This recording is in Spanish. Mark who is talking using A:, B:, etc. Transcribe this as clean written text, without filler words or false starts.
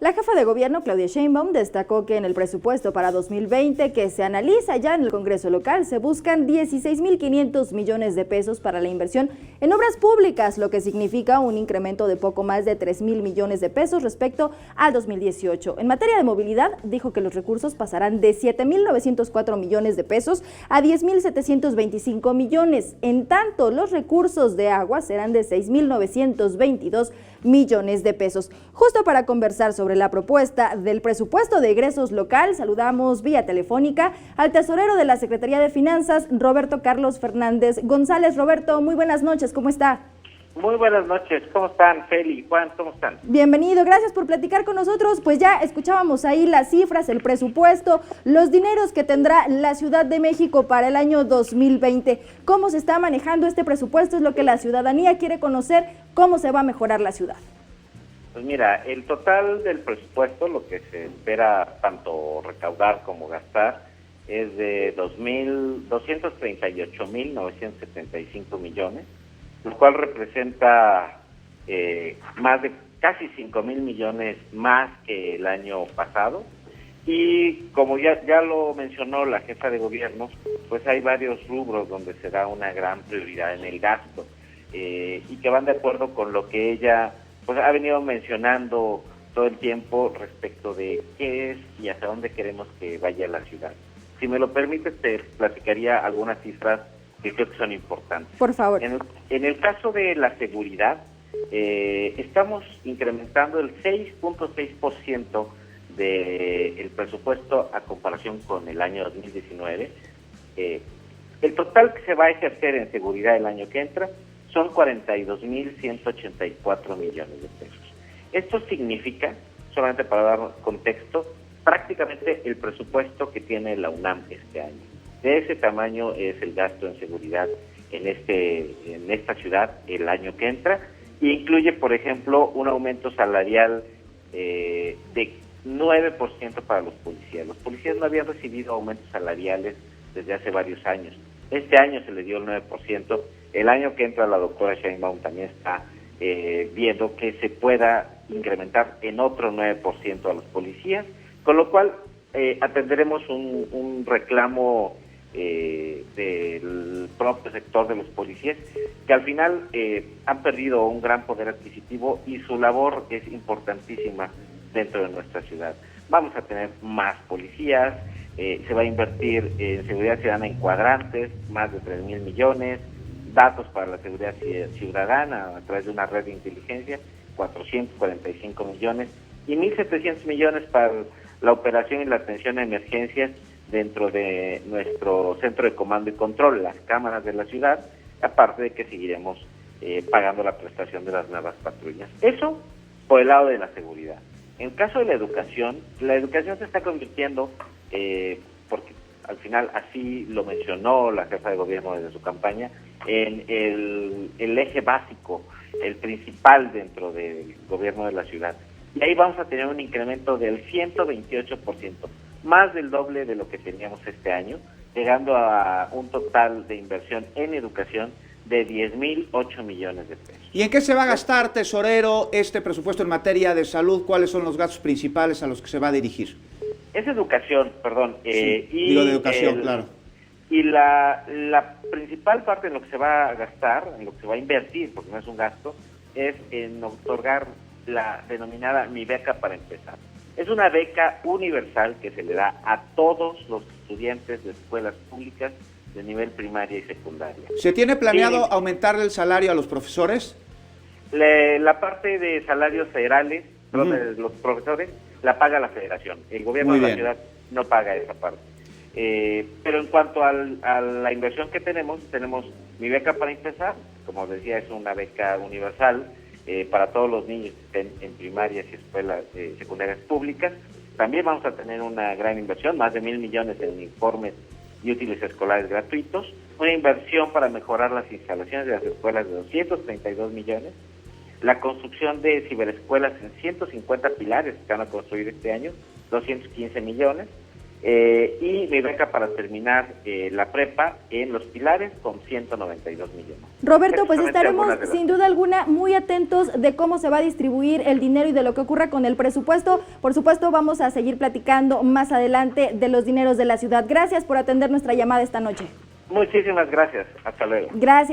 A: La jefa de gobierno, Claudia Sheinbaum, destacó que en el presupuesto para 2020 que se analiza ya en el Congreso local se buscan 16.500 millones de pesos para la inversión en obras públicas, lo que significa un incremento de poco más de 3.000 millones de pesos respecto al 2018. En materia de movilidad, dijo que los recursos pasarán de 7.904 millones de pesos a 10.725 millones. En tanto, los recursos de agua serán de 6.922 millones de pesos. Justo para conversar sobre la propuesta del presupuesto de egresos local, saludamos vía telefónica al tesorero de la Secretaría de Finanzas, Roberto Carlos Fernández González. Roberto, muy buenas noches, ¿cómo está?
B: Muy buenas noches, ¿cómo están, Feli? Juan, ¿cómo están?
A: Bienvenido, gracias por platicar con nosotros. Pues ya escuchábamos ahí las cifras, el presupuesto, los dineros que tendrá la Ciudad de México para el año 2020. ¿Cómo se está manejando este presupuesto? Es lo que la ciudadanía quiere conocer, cómo se va a mejorar la ciudad.
B: Pues mira, el total del presupuesto, lo que se espera tanto recaudar como gastar, es de 238.975 millones, lo cual representa más de casi 5,000 millones más que el año pasado. Y como ya lo mencionó la jefa de gobierno, pues hay varios rubros donde se da una gran prioridad en el gasto y que van de acuerdo con lo que ella pues ha venido mencionando todo el tiempo respecto de qué es y hacia dónde queremos que vaya la ciudad. Si me lo permites, te platicaría algunas cifras que creo que son importantes.
A: Por favor.
B: En el caso de la seguridad, estamos incrementando el 6.6% del presupuesto a comparación con el año 2019. El total que se va a ejercer en seguridad el año que entra son 42.184 millones de pesos. Esto significa, solamente para dar contexto, prácticamente el presupuesto que tiene la UNAM este año. De ese tamaño es el gasto en seguridad en esta ciudad el año que entra, e incluye, por ejemplo, un aumento salarial de 9% para los policías. Los policías no habían recibido aumentos salariales desde hace varios años. Este año se le dio el 9%. El año que entra la doctora Sheinbaum también está viendo que se pueda incrementar en otro 9% a los policías, con lo cual atenderemos un reclamo del propio sector de los policías, que al final han perdido un gran poder adquisitivo y su labor es importantísima dentro de nuestra ciudad. Vamos a tener más policías, se va a invertir en seguridad ciudadana en cuadrantes, más de 3,000 millones, datos para la seguridad ciudadana a través de una red de inteligencia, 445 millones, y 1.700 millones para la operación y la atención a emergencias dentro de nuestro centro de comando y control, las cámaras de la ciudad, aparte de que seguiremos pagando la prestación de las nuevas patrullas. Eso por el lado de la seguridad. En el caso de la educación se está convirtiendo, porque al final así lo mencionó la jefa de gobierno desde su campaña, en el eje básico, el principal dentro del gobierno de la ciudad. Y ahí vamos a tener un incremento del 128%, más del doble de lo que teníamos este año, llegando a un total de inversión en educación de 10.008 millones de pesos.
C: ¿Y en qué se va a gastar, tesorero, este presupuesto en materia de salud? ¿Cuáles son los gastos principales a los que se va a dirigir?
B: Es educación, perdón.
C: Sí, digo de educación, claro.
B: Y la principal parte en lo que se va a gastar, en lo que se va a invertir, porque no es un gasto, es en otorgar la denominada Mi Beca para Empezar. Es una beca universal que se le da a todos los estudiantes de escuelas públicas de nivel primaria y secundaria.
C: ¿Se tiene planeado aumentarle el salario a los profesores?
B: La parte de salarios federales, de los profesores, la paga la federación. El gobierno de la ciudad no paga esa parte. Pero en cuanto a la inversión que tenemos Mi Beca para Empezar, como decía, es una beca universal para todos los niños que estén en primarias y escuelas secundarias públicas. También vamos a tener una gran inversión, más de 1,000 millones en uniformes y útiles escolares gratuitos, una inversión para mejorar las instalaciones de las escuelas de 232 millones, la construcción de ciberescuelas en 150 pilares que van a construir este año, 215 millones, y mi beca para terminar la prepa en Los Pilares con 192 millones.
A: Roberto, pues estaremos sin duda alguna muy atentos de cómo se va a distribuir el dinero y de lo que ocurra con el presupuesto. Por supuesto, vamos a seguir platicando más adelante de los dineros de la ciudad. Gracias por atender nuestra llamada esta noche.
B: Muchísimas gracias. Hasta luego.
A: Gracias.